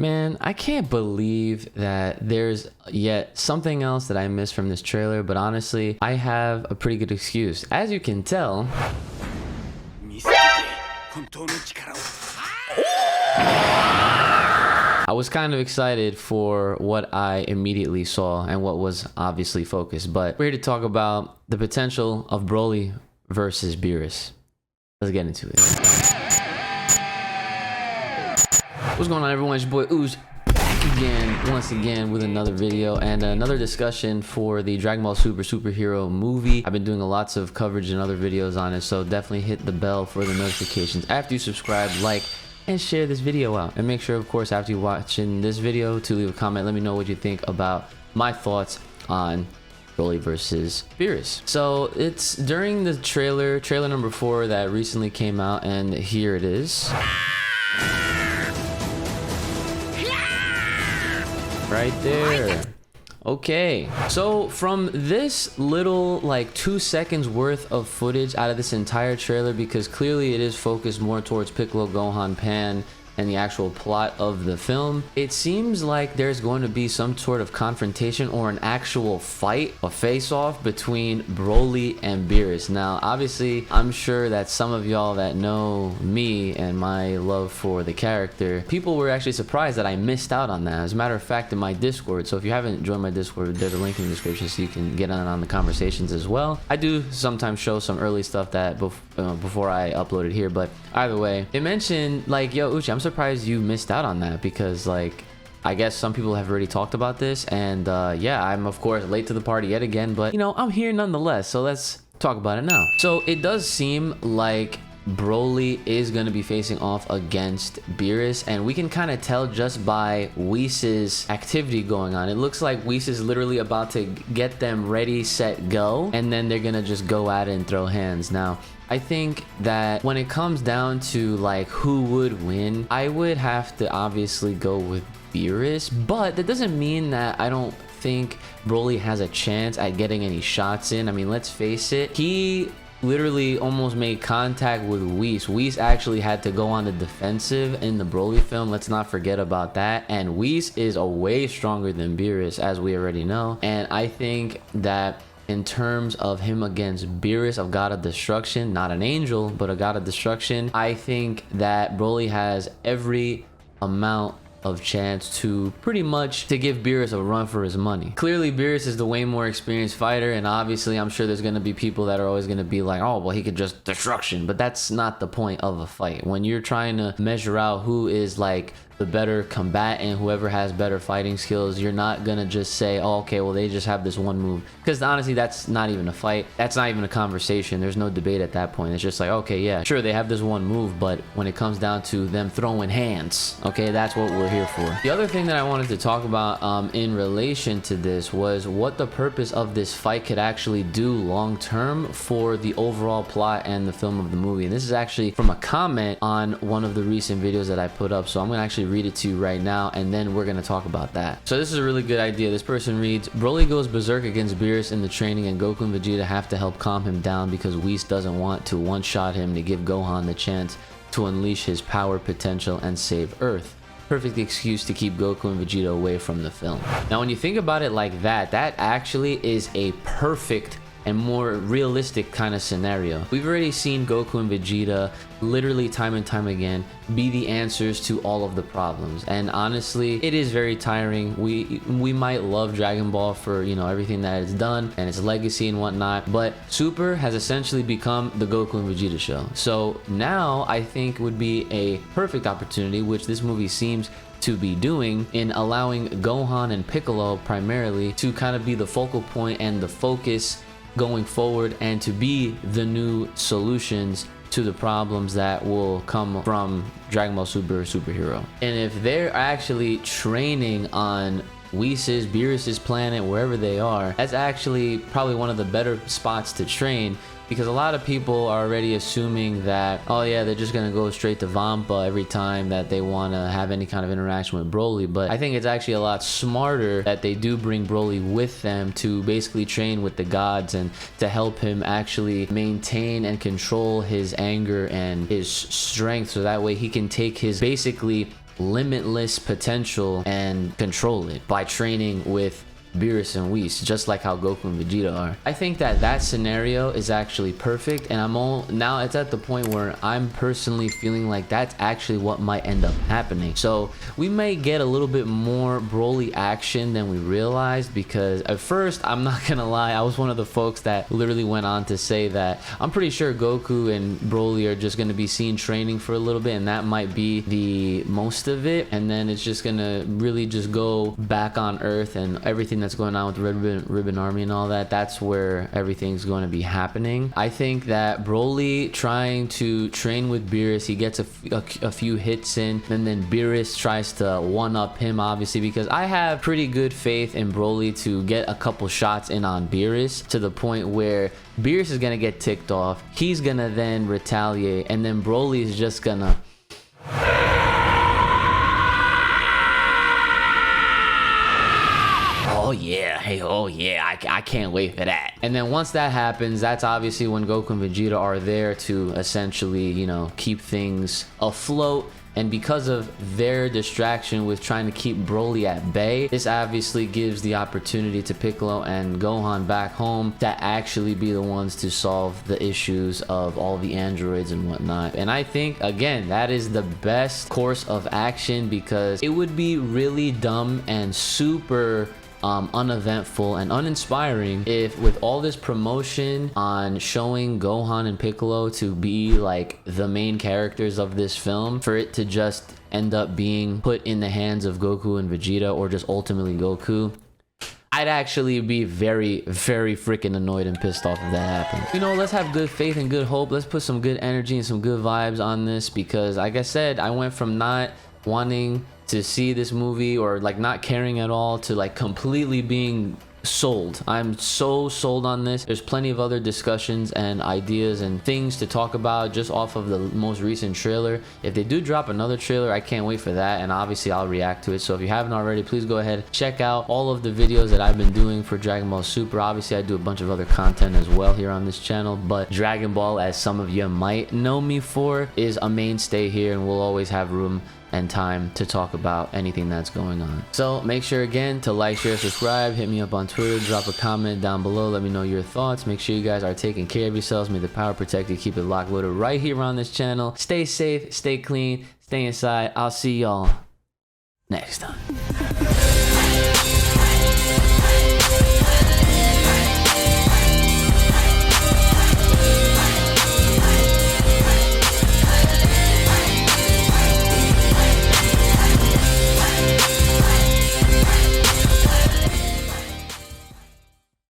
Man, I can't believe that there's yet something else that I missed from this trailer, but honestly, I have a pretty good excuse. As you can tell, I was kind of excited for what I immediately saw and what was obviously focused, but we're here to talk about the potential of Broly versus Beerus. Let's get into it. What's going on, everyone? It's your boy Uchi back again, once again, with another video and another discussion for the Dragon Ball Super superhero movie. I've been doing lots of coverage and other videos on it, so definitely hit the bell for the notifications after you subscribe, like, and share this video out. And make sure, of course, after you watching this video, to leave a comment. Let me know what you think about my thoughts on Broly versus Beerus. So it's during the trailer number 4 that recently came out, and here it is. Right there. Okay, so from this little like 2 seconds worth of footage out of this entire trailer, because clearly it is focused more towards Piccolo, Gohan, Pan, and the actual plot of the film, it seems like there's going to be some sort of confrontation or an actual fight, a face-off between Broly and Beerus. Now, obviously, I'm sure that some of y'all that know me and my love for the character, people were actually surprised that I missed out on that. As a matter of fact, in my Discord, so if you haven't joined my Discord, there's a link in the description so you can get on the conversations as well. I do sometimes show some early stuff that before I upload it here, but either way, it mentioned like, yo, Uchi, I'm surprised you missed out on that, because like I guess some people have already talked about this, and yeah, I'm of course late to the party yet again, but you know, I'm here nonetheless, so let's talk about it now. So it does seem like Broly is going to be facing off against Beerus, and we can kind of tell just by Whis' activity going on. It looks like Whis is literally about to get them ready, set, go, and then they're gonna just go at it and throw hands. Now, I think that when it comes down to like who would win, I would have to obviously go with Beerus, but that doesn't mean that I don't think Broly has a chance at getting any shots in. I mean, let's face it, he literally almost made contact with Whis. Whis actually had to go on the defensive in the Broly film. Let's not forget about that. And Whis is a way stronger than Beerus, as we already know. And I think that in terms of him against Beerus, of God of Destruction, not an angel, but a God of Destruction, I think that Broly has every amount of chance to pretty much to give Beerus a run for his money. Clearly Beerus is the way more experienced fighter, and obviously I'm sure there's going to be people that are always going to be like, oh well, he could just destruction, but that's not the point of a fight. When you're trying to measure out who is like the better combatant, whoever has better fighting skills, you're not gonna just say, oh okay, well they just have this one move, because honestly that's not even a fight, that's not even a conversation, there's no debate at that point. It's just like, okay, yeah, sure, they have this one move, but when it comes down to them throwing hands, okay, that's what we're here for. The other thing that I wanted to talk about in relation to this was what the purpose of this fight could actually do long term for the overall plot and the film of the movie. And this is actually from a comment on one of the recent videos that I put up, so I'm gonna actually read it to you right now, and then we're gonna talk about that. So this is a really good idea. This person reads, Broly goes berserk against Beerus in the training, and Goku and Vegeta have to help calm him down because Whis doesn't want to one-shot him to give Gohan the chance to unleash his power potential and save Earth. Perfect excuse to keep Goku and Vegeta away from the film. Now when you think about it like that, that actually is a perfect and more realistic kind of scenario. We've already seen Goku and Vegeta literally time and time again be the answers to all of the problems, and honestly it is very tiring. We might love Dragon Ball for, you know, everything that it's done and its legacy and whatnot, but Super has essentially become the Goku and Vegeta show. So now I think would be a perfect opportunity, which this movie seems to be doing, in allowing Gohan and Piccolo primarily to kind of be the focal point and the focus going forward, and to be the new solutions to the problems that will come from Dragon Ball Super superhero. And if they're actually training on Whis' Beerus' planet, wherever they are, that's actually probably one of the better spots to train, because a lot of people are already assuming that, oh yeah, they're just gonna go straight to Vampa every time that they want to have any kind of interaction with Broly. But I think it's actually a lot smarter that they do bring Broly with them to basically train with the gods and to help him actually maintain and control his anger and his strength, so that way he can take his basically limitless potential and control it by training with Beerus and Whis, just like how Goku and Vegeta are. I think that scenario is actually perfect, and now it's at the point where I'm personally feeling like that's actually what might end up happening. So we may get a little bit more Broly action than we realized, because at first, I'm not gonna lie, I was one of the folks that literally went on to say that I'm pretty sure Goku and Broly are just gonna be seen training for a little bit, and that might be the most of it, and then it's just gonna really just go back on Earth, and everything that's going on with the Red Ribbon Army and all that, that's where everything's going to be happening. I think that Broly trying to train with Beerus, he gets a few hits in, and then Beerus tries to one-up him, obviously, because I have pretty good faith in Broly to get a couple shots in on Beerus to the point where Beerus is going to get ticked off, he's going to then retaliate, and then Broly is just gonna oh yeah, hey, oh yeah, I can't wait for that. And then once that happens, that's obviously when Goku and Vegeta are there to essentially, you know, keep things afloat. And because of their distraction with trying to keep Broly at bay, this obviously gives the opportunity to Piccolo and Gohan back home to actually be the ones to solve the issues of all the androids and whatnot. And I think, again, that is the best course of action, because it would be really dumb and super uneventful and uninspiring if, with all this promotion on showing Gohan and Piccolo to be like the main characters of this film, for it to just end up being put in the hands of Goku and Vegeta, or just ultimately Goku. I'd actually be very, very freaking annoyed and pissed off if that happens. You know, let's have good faith and good hope. Let's put some good energy and some good vibes on this, because like I said, I went from not wanting to see this movie, or like not caring at all, to like completely being sold. I'm so sold on this. There's plenty of other discussions and ideas and things to talk about just off of the most recent trailer. If they do drop another trailer, I can't wait for that, and obviously I'll react to it. So if you haven't already, please go ahead, check out all of the videos that I've been doing for Dragon Ball Super. Obviously I do a bunch of other content as well here on this channel, but Dragon Ball, as some of you might know me for, is a mainstay here, and we'll always have room and time to talk about anything that's going on. So make sure again to like, share, subscribe, hit me up on Twitter, drop a comment down below, let me know your thoughts. Make sure you guys are taking care of yourselves. May the power protect you. Keep it locked, loaded right here on this channel. Stay safe, stay clean, stay inside. I'll see y'all next time.